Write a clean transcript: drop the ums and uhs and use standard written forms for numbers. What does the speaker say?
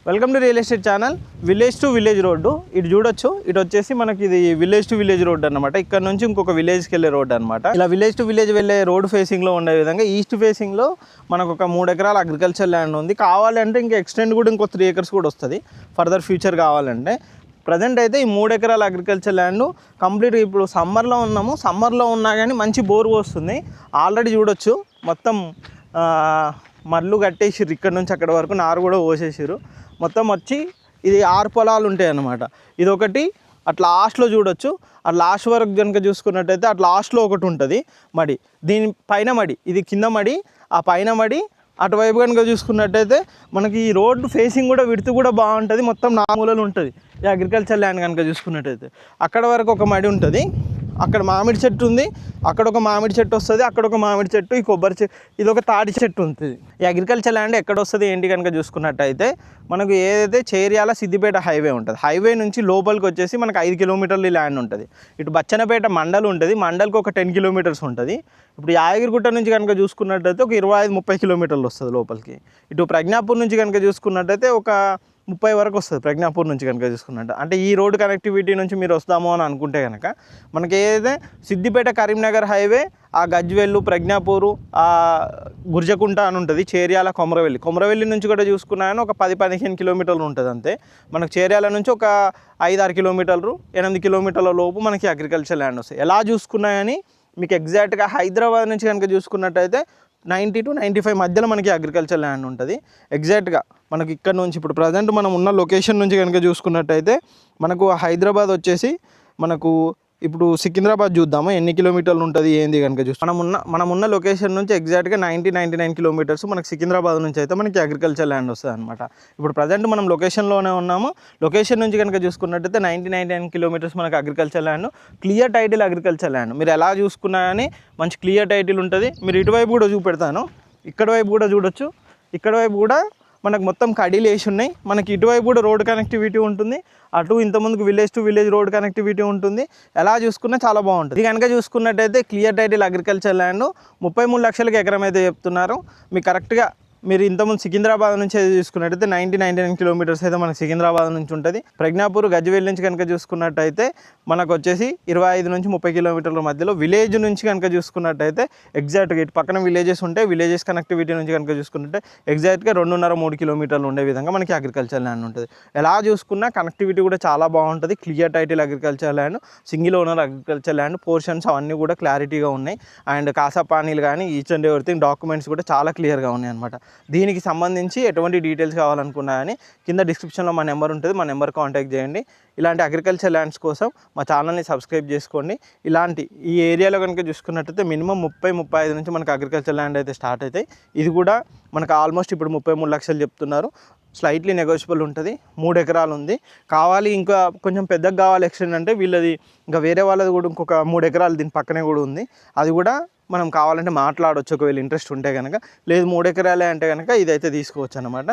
Welcome to real estate channel. Village to village road ఇటు చూడొచ్చు. ఇటు వచ్చేసి మనకి ఇది విలేజ్ టు విలేజ్ రోడ్ అనమాట. ఇక్కడ నుంచి ఇంకొక విలేజ్కి వెళ్ళే రోడ్ అనమాట. ఇలా విలేజ్ టు విలేజ్ వెళ్ళే రోడ్ ఫేసింగ్లో ఉండే విధంగా ఈస్ట్ ఫేసింగ్లో మనకు ఒక 3 ఎకరాల అగ్రికల్చర్ ల్యాండ్ ఉంది. కావాలంటే ఇంకా ఎక్స్టెండ్ కూడా ఇంకో 3 acres కూడా వస్తుంది ఫర్దర్ ఫ్యూచర్ కావాలంటే. ప్రజెంట్ అయితే ఈ 3 ఎకరాల అగ్రికల్చర్ ల్యాండ్ కంప్లీట్గా ఇప్పుడు సమ్మర్లో ఉన్నాము. సమ్మర్లో ఉన్నా కానీ మంచి బోర్ వస్తుంది. ఆల్రెడీ చూడొచ్చు మొత్తం మళ్ళు కట్టేసిర్రు. ఇక్కడ నుంచి అక్కడ వరకు నారు కూడా పోసేసారు. మొత్తం వచ్చి ఇది 6 పొలాలు ఉంటాయి అన్నమాట. ఇది ఒకటి అట్లా లాస్ట్లో చూడొచ్చు. ఆ లాస్ట్ వరకు కనుక చూసుకున్నట్టయితే అట్లా లాస్ట్లో ఒకటి ఉంటుంది మడి. దీని పైన మడి, ఇది కింద మడి, ఆ పైన మడి. అటువైపు కనుక చూసుకున్నట్టయితే మనకి ఈ రోడ్డు ఫేసింగ్ కూడా విడుతు కూడా బాగుంటుంది. మొత్తం 4 మూలలు ఉంటుంది ఈ అగ్రికల్చర్ ల్యాండ్ కనుక చూసుకున్నట్టయితే. అక్కడ వరకు ఒక మడి ఉంటుంది. అక్కడ మామిడి చెట్టు ఉంది, అక్కడ ఒక మామిడి చెట్టు వస్తుంది, అక్కడ ఒక మామిడి చెట్టు, ఈ కొబ్బరి చెట్టు, ఇది ఒక తాటి చెట్టు ఉంటుంది. ఈ అగ్రికల్చర్ ల్యాండ్ ఎక్కడ వస్తుంది ఏంటి కనుక చూసుకున్నట్టయితే మనకు ఏదైతే చేర్యాల సిద్దిపేట హైవే ఉంటుంది, హైవే నుంచి లోపలికి వచ్చేసి మనకు 5 కిలోమీటర్లు ల్యాండ్ ఉంటుంది. ఇటు బచ్చన్నపేట మండల్ ఉంటుంది, మండల్కి ఒక 10 kilometers ఉంటుంది. ఇప్పుడు యాదగిరిగుట్ట నుంచి కనుక చూసుకున్నట్టయితే ఒక 25-30 kilometers వస్తుంది లోపలికి. ఇటు ప్రజ్ఞాపూర్ నుంచి కనుక చూసుకున్నట్టయితే ఒక 30 వరకు వస్తుంది ప్రజ్ఞాపూర్ నుంచి కనుక చూసుకున్నట్టు. అంటే ఈ రోడ్ కనెక్టివిటీ నుంచి మీరు వస్తామో అని అనుకుంటే కనుక మనకి ఏదైతే సిద్దిపేట కరీంనగర్ హైవే, ఆ గజ్వేలు, ప్రజ్ఞాపూరు, ఆ గుర్జకుంట అని ఉంటుంది, చేర్యాల, కొమరవెల్లి నుంచి కూడా చూసుకున్నాను ఒక 10-15 kilometers ఉంటుంది అంతే. మనకు చేర్యాల నుంచి ఒక 5-6 kilometers, 8 kilometers లోపు మనకి అగ్రికల్చర్ ల్యాండ్ వస్తాయి. ఎలా చూసుకున్నా కానీ మీకు ఎగ్జాక్ట్గా హైదరాబాద్ నుంచి కనుక చూసుకున్నట్టయితే 90 to 95 మధ్యలో మనకి అగ్రికల్చర్ ల్యాండ్ ఉంటుంది. ఎగ్జాక్ట్గా మనకి ఇక్కడ నుంచి ఇప్పుడు ప్రజెంట్ మనం ఉన్న లొకేషన్ నుంచి కనుక చూసుకున్నట్టయితే మనకు హైదరాబాద్ వచ్చేసి మనకు ఇప్పుడు సికింద్రాబాద్ చూద్దాము ఎన్ని కిలోమీటర్లు ఉంటుంది ఏంది కనుక చూస్తే మనం ఉన్న లొకేషన్ నుంచి ఎగ్జాక్ట్గా 99 kilometers మనకి సికింద్రాబాద్ నుంచి అయితే మనకి అగ్రికల్చర్ ల్యాండ్ వస్తుంది అనమాట. ఇప్పుడు ప్రజెంట్ మనం లొకేషన్లోనే ఉన్నాము. లొకేషన్ నుంచి కనుక చూసుకున్నట్టయితే 99 kilometers మనకి agriculture land, clear title agriculture land. మీరు ఎలా చూసుకున్నా కానీ మంచి క్లియర్ టైటిల్ ఉంటుంది. మీరు ఇటువైపు కూడా చూపెడతాను, ఇక్కడ వైపు కూడా చూడొచ్చు. ఇక్కడ వైపు కూడా మనకు మొత్తం కడీలు వేసి ఉన్నాయి. మనకి ఇటువైపు కూడా రోడ్ కనెక్టివిటీ ఉంటుంది, అటు ఇంతకుముందుకు village to village road connectivity ఉంటుంది. ఎలా చూసుకున్నా చాలా బాగుంటుంది. ఇది కనుక చూసుకున్నట్టయితే క్లియర్ టైటిల్ అగ్రికల్చర్ ల్యాండ్ 33 లక్షలకి ఎకరం అయితే చెప్తున్నారు. మీకు కరెక్ట్గా మీరు ఇంతకుముందు సికింద్రాబాద్ నుంచి అయితే చూసుకున్నట్టయితే 99 kilometers అయితే మనకి సికింద్రాబాద్ నుంచి ఉంటుంది. ప్రజ్ఞాపూర్, గజ్వేల్ నుంచి కనుక చూసుకున్నట్టయితే మనకు వచ్చేసి 25 నుంచి 30 kilometers మధ్యలో. విలేజ్ నుంచి కనుక చూసుకున్నట్టయితే ఎగ్జాక్ట్గా ఇటు పక్కన విలేజెస్ ఉంటాయి. విలేజెస్ కనెక్టివిటీ నుంచి కనుక చూసుకున్నట్టే ఎగ్జాక్ట్గా 2.5-3 kilometers ఉండే విధంగా మనకి అగ్రికల్చర్ ల్యాండ్ ఉంటుంది. ఎలా చూసుకున్నా కనెక్టివిటీ కూడా చాలా బాగుంటుంది. Clear title agriculture land, single owner agriculture land, portions అవన్నీ కూడా క్లారిటీగా ఉన్నాయి. అండ్ కాసా పానీలు కానీ ఈచ్ అండ్ ఎవ్రీథింగ్ డాక్యుమెంట్స్ కూడా చాలా క్లియర్గా ఉన్నాయి అనమాట. దీనికి సంబంధించి ఎటువంటి డీటెయిల్స్ కావాలనుకున్నా కానీ కింద డిస్క్రిప్షన్లో మా నెంబర్ ఉంటుంది, మా నెంబర్ కాంటాక్ట్ చేయండి. ఇలాంటి అగ్రికల్చర్ ల్యాండ్స్ కోసం మా ఛానల్ని సబ్స్క్రైబ్ చేసుకోండి. ఇలాంటి ఈ ఏరియాలో కనుక చూసుకున్నట్టయితే మినిమం 30-35 నుంచి మనకు అగ్రికల్చర్ ల్యాండ్ అయితే స్టార్ట్ అవుతాయి. ఇది కూడా మనకు ఆల్మోస్ట్ ఇప్పుడు 33 లక్షలు చెప్తున్నారు. స్లైట్లీ నెగోషియబుల్ ఉంటుంది. 3 ఎకరాలు ఉంది. కావాలి ఇంకా కొంచెం పెద్దగా కావాలి ఎక్స్టెండ్ అంటే వీళ్ళది ఇంకా వేరే వాళ్ళది కూడా ఇంకొక 3 ఎకరాలు దీని పక్కనే కూడా ఉంది. అది కూడా మనం కావాలంటే మాట్లాడవచ్చు ఒకవేళ ఇంట్రెస్ట్ ఉంటే కనుక. లేదు 3 ఎకరాలే అంటే కనుక ఇదైతే తీసుకోవచ్చు అన్నమాట.